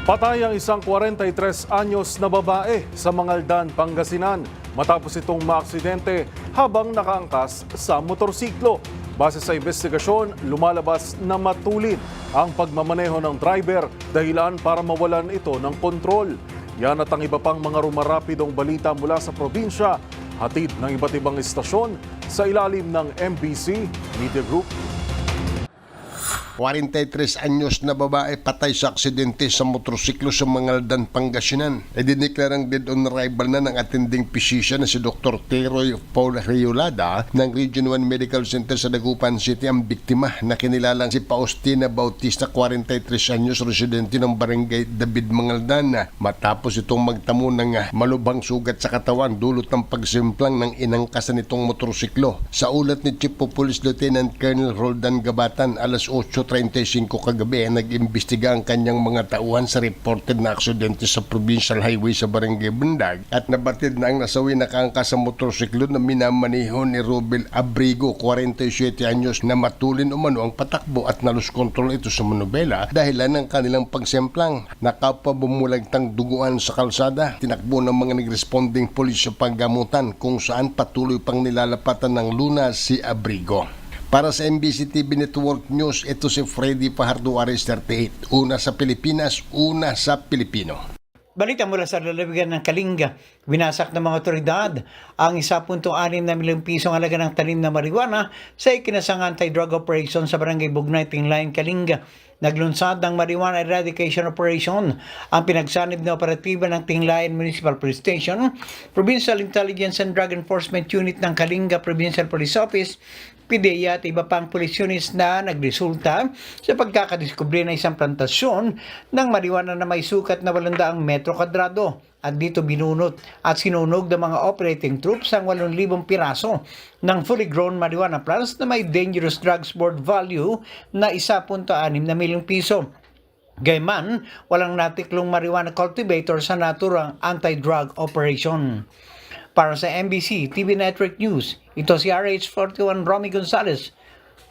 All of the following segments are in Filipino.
Patay ang isang 43 anyos na babae sa Mangaldan, Pangasinan matapos itong maaksidente habang nakaangkas sa motorsiklo. Base sa investigasyon, lumalabas na matulid ang pagmamaneho ng driver dahilan para mawalan ito ng kontrol. Yan at ang iba pang mga rumarapidong balita mula sa probinsya, hatid ng iba't ibang istasyon sa ilalim ng MBC Media Group. 43 anyos na babae patay sa aksidente sa motorsiklo sa Mangaldan, Pangasinan. Idineklarang dead on arrival na ng attending physician na si Dr. Teroy Paul Riolada ng Region 1 Medical Center sa Dagupan City ang biktima na kinilalang si Faustina Bautista, 43 anyos, residente ng Barangay David, Mangaldan. Matapos itong magtamo ng malubhang sugat sa katawan dulot ng pagsimplang ng inangkasan nitong motorsiklo. Sa ulat ni Chief of Police Lieutenant Colonel Roldan Gabatan, alas 8:35 kagabi, nag-imbestiga ang kanyang mga tauhan sa reported na aksidente sa Provincial Highway sa Barangay Bundag at nabatid na ang nasawi na kaangkas sa motorsiklo na minamaneho ni Robel Abrigo, 47 anyos, na matulin umano ang patakbo at nalus control ito sa manubela dahilan ng kanilang pagsemplang. Nakapabumulagtang duguan sa kalsada, tinakbo ng mga nag-responding polis sa paggamutan kung saan patuloy pang nilalapatan ng luna si Abrigo. Para sa MBC TV Network News, ito si Freddy Fajardo Ares, 38. Una sa Pilipinas, una sa Pilipino. Balita mula sa lalawigan ng Kalinga, winasak ng mga otoridad ang 1.6 na milyong pisong halaga ng tanim na marijuana sa ikinasang anti-drug operation sa Barangay Bugnay, Tinglayan, Kalinga. Naglunsad ng Marijuana Eradication Operation ang pinagsanib na operatiba ng Tinglayan Municipal Police Station, Provincial Intelligence and Drug Enforcement Unit ng Kalinga Provincial Police Office, PIDEA at iba pang police units na nagresulta sa pagkakadiskubre ng isang plantasyon ng marijuana na may sukat na 800 metro kwadrado. At dito binunot at sinunog ng mga operating troops ang 8,000 piraso ng fully grown marijuana plants na may dangerous drugs board value na 1.6 na milyong piso. Gayman, walang natiklong marijuana cultivator sa naturang anti-drug operation. Para sa MBC TV Network News, ito si RH41 Romy Gonzalez.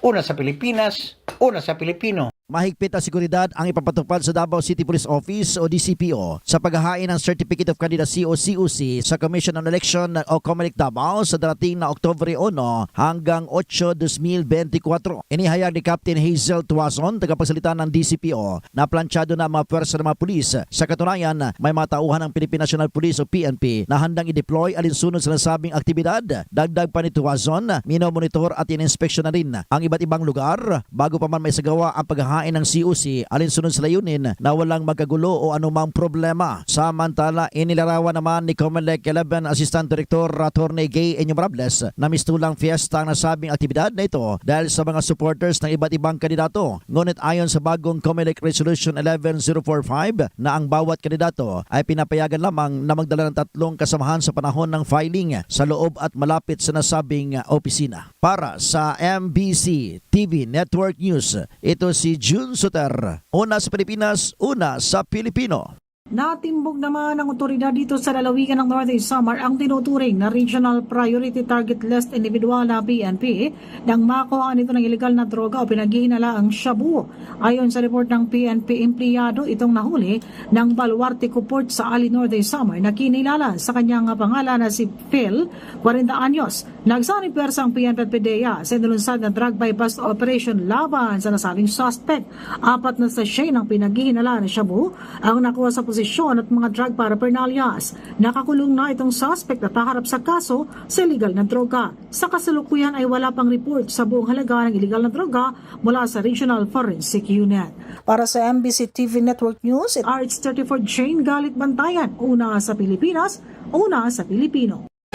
Una sa Pilipinas, una sa Pilipino. Mahigpit na seguridad ang ipapatupad sa Davao City Police Office o DCPO sa paghahain ng Certificate of Candidacy o COC sa Commission on Election o COMELEC Davao sa darating na Oktubre 1 hanggang 8, 2024. Inihayag ni Captain Hazel Tuason, tagapagsalita ng DCPO, na planchado na mga pwersa ng mga pulis. Sa katunayan, may mga tauhan ng Philippine National Police o PNP na handang i-deploy alinsunod sa nasabing aktibidad. Dagdag pa ni Tuason, minomonitor at in-inspection na rin ang iba't ibang lugar bago pa man may sagawa ang paghahain ng COC alinsunod sa layunin na walang magkagulo o anumang problema. Samantala, inilarawan naman ni COMELEC 11 Assistant Director Attorney Gay Enumerables na mistulang fiesta ang nasabing aktibidad na ito dahil sa mga supporters ng iba't ibang kandidato. Ngunit ayon sa bagong COMELEC Resolution 11045 na ang bawat kandidato ay pinapayagan lamang na magdala ng 3 kasamahan sa panahon ng filing sa loob at malapit sa nasabing opisina. Para sa MBC TV Network News, ito si June Suter. Una sa Pilipinas, una sa Pilipino. Natimbog naman ng otoridad dito sa lalawigan ng Northeast Samar ang tinuturing na Regional Priority Target List Individual na PNP nang makuhaan ito ng ilegal na droga o pinaghihinala ang shabu. Ayon sa report ng PNP empleyado, itong nahuli ng Baluarte Port sa Ali, Northeast Samar na kinilala sa kanyang pangalan na si Phil, 40 anyos. Nagsanib pwersa ang PNP at PIDEA sa nilunsad na drug bypass operation laban sa nasabing suspect. 4 na sachet ng pinaghihinala na shabu ang nakuha sa posisyon at mga drug paraphernalias. Nakakulong na itong suspect at haharap sa kaso sa illegal na droga. Sa kasalukuyan ay wala pang report sa buong halaga ng illegal na droga mula sa Regional Forensic Unit. Para sa MBC TV Network News, RH34 Jane Galit Bantayan, una sa Pilipinas, una sa Pilipino.